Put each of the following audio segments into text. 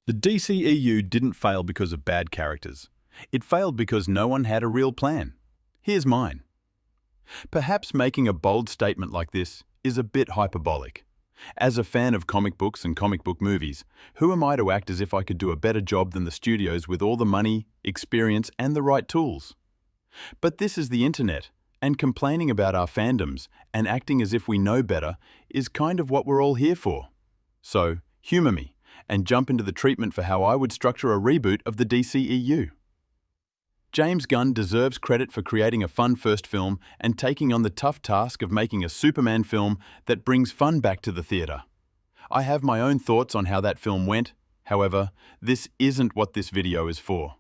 The DCEU didn't fail because of bad characters. It failed because no one had a real plan. Here's mine. Perhaps making a bold statement like this is a bit hyperbolic. As a fan of comic books and comic book movies, who am I to act as if I could do a better job than the studios with all the money, experience, and the right tools? But this is the internet, and complaining about our fandoms and acting as if we know better is kind of what we're all here for. So, humor me and jump into the treatment for how I would structure a reboot of the DCEU. James Gunn deserves credit for creating a fun first film and taking on the tough task of making a Superman film that brings fun back to the theater. I have my own thoughts on how that film went. However, this isn't what this video is for.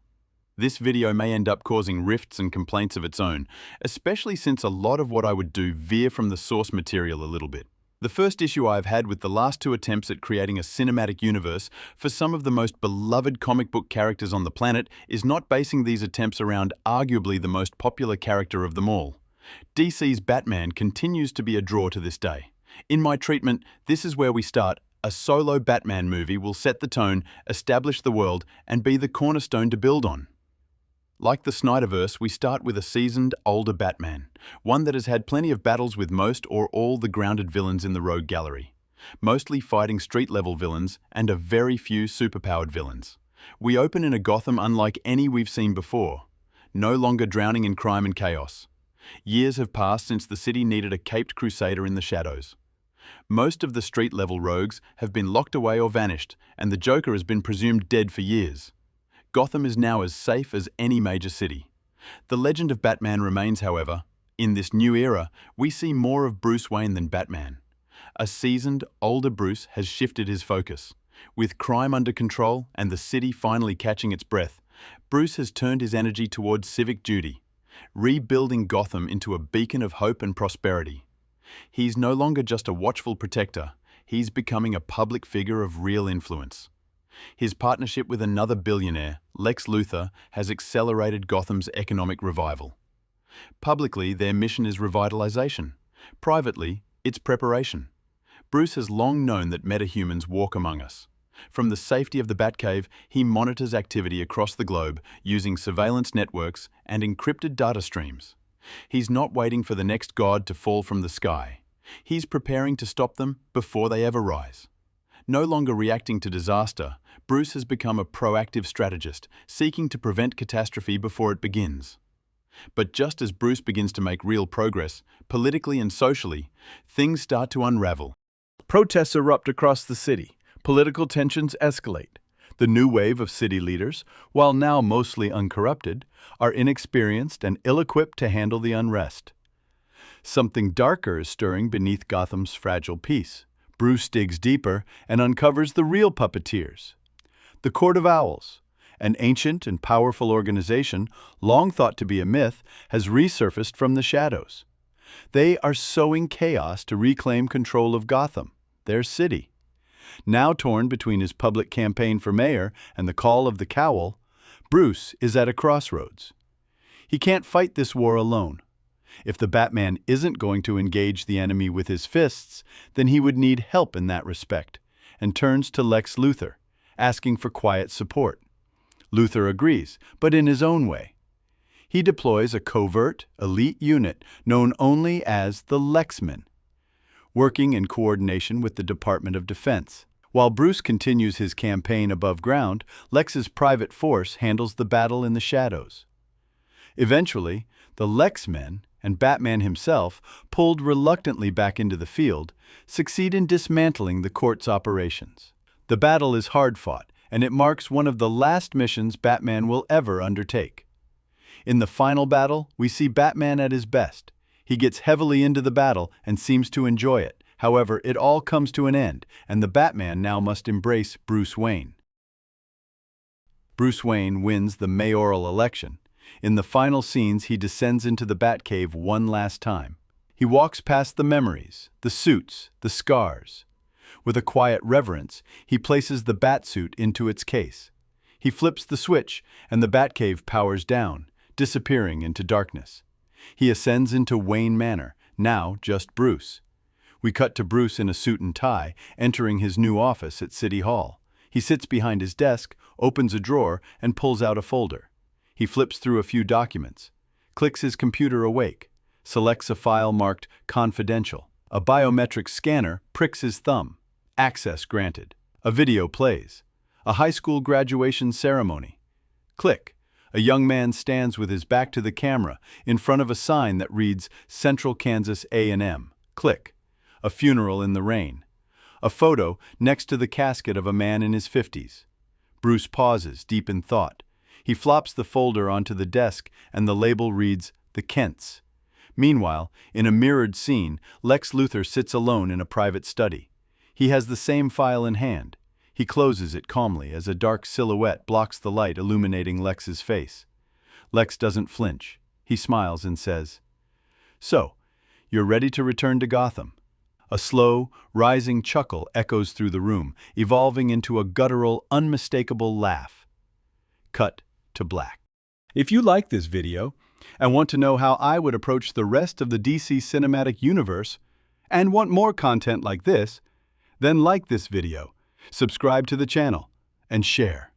This video may end up causing rifts and complaints of its own, especially since a lot of what I would do veer from the source material a little bit. The first issue I've had with the last two attempts at creating a cinematic universe for some of the most beloved comic book characters on the planet is not basing these attempts around arguably the most popular character of them all. DC's Batman continues to be a draw to this day. In my treatment, this is where we start. A solo Batman movie will set the tone, establish the world, and be the cornerstone to build on. Like the Snyderverse, we start with a seasoned, older Batman, one that has had plenty of battles with most or all the grounded villains in the Rogue Gallery, mostly fighting street-level villains and a very few superpowered villains. We open in a Gotham unlike any we've seen before, no longer drowning in crime and chaos. Years have passed since the city needed a caped crusader in the shadows. Most of the street-level rogues have been locked away or vanished, and the Joker has been presumed dead for years. Gotham is now as safe as any major city. The legend of Batman remains, however. In this new era, we see more of Bruce Wayne than Batman. A seasoned, older Bruce has shifted his focus. With crime under control and the city finally catching its breath, Bruce has turned his energy towards civic duty, rebuilding Gotham into a beacon of hope and prosperity. He's no longer just a watchful protector, he's becoming a public figure of real influence. His partnership with another billionaire, Lex Luthor, has accelerated Gotham's economic revival. Publicly, their mission is revitalization. Privately, it's preparation. Bruce has long known that metahumans walk among us. From the safety of the Batcave, he monitors activity across the globe using surveillance networks and encrypted data streams. He's not waiting for the next god to fall from the sky. He's preparing to stop them before they ever rise. No longer reacting to disaster, Bruce has become a proactive strategist, seeking to prevent catastrophe before it begins. But just as Bruce begins to make real progress, politically and socially, things start to unravel. Protests erupt across the city. Political tensions escalate. The new wave of city leaders, while now mostly uncorrupted, are inexperienced and ill-equipped to handle the unrest. Something darker is stirring beneath Gotham's fragile peace. Bruce digs deeper and uncovers the real puppeteers. The Court of Owls, an ancient and powerful organization long thought to be a myth, has resurfaced from the shadows. They are sowing chaos to reclaim control of Gotham, their city. Now torn between his public campaign for mayor and the call of the cowl, Bruce is at a crossroads. He can't fight this war alone. If the Batman isn't going to engage the enemy with his fists, then he would need help in that respect, and turns to Lex Luthor, asking for quiet support. Luthor agrees, but in his own way. He deploys a covert, elite unit known only as the Lexmen, working in coordination with the Department of Defense. While Bruce continues his campaign above ground, Lex's private force handles the battle in the shadows. Eventually, the Lexmen and Batman himself, pulled reluctantly back into the field, succeed in dismantling the court's operations. The battle is hard-fought, and it marks one of the last missions Batman will ever undertake. In the final battle, we see Batman at his best. He gets heavily into the battle and seems to enjoy it. However, it all comes to an end, and the Batman now must embrace Bruce Wayne. Bruce Wayne wins the mayoral election. In the final scenes, he descends into the Batcave one last time. He walks past the memories, the suits, the scars. With a quiet reverence, he places the Batsuit into its case. He flips the switch, and the Batcave powers down, disappearing into darkness. He ascends into Wayne Manor, now just Bruce. We cut to Bruce in a suit and tie, entering his new office at City Hall. He sits behind his desk, opens a drawer, and pulls out a folder. He flips through a few documents, clicks his computer awake, selects a file marked confidential. A biometric scanner pricks his thumb. Access granted. A video plays. A high school graduation ceremony. Click. A young man stands with his back to the camera in front of a sign that reads Central Kansas A&M. Click. A funeral in the rain. A photo next to the casket of a man in his 50s. Bruce pauses, deep in thought. He flops the folder onto the desk and the label reads, The Kents. Meanwhile, in a mirrored scene, Lex Luthor sits alone in a private study. He has the same file in hand. He closes it calmly as a dark silhouette blocks the light illuminating Lex's face. Lex doesn't flinch. He smiles and says, "So, you're ready to return to Gotham?" A slow, rising chuckle echoes through the room, evolving into a guttural, unmistakable laugh. Cut to black. If you like this video and want to know how I would approach the rest of the DC cinematic universe and want more content like this, then like this video, subscribe to the channel, and share.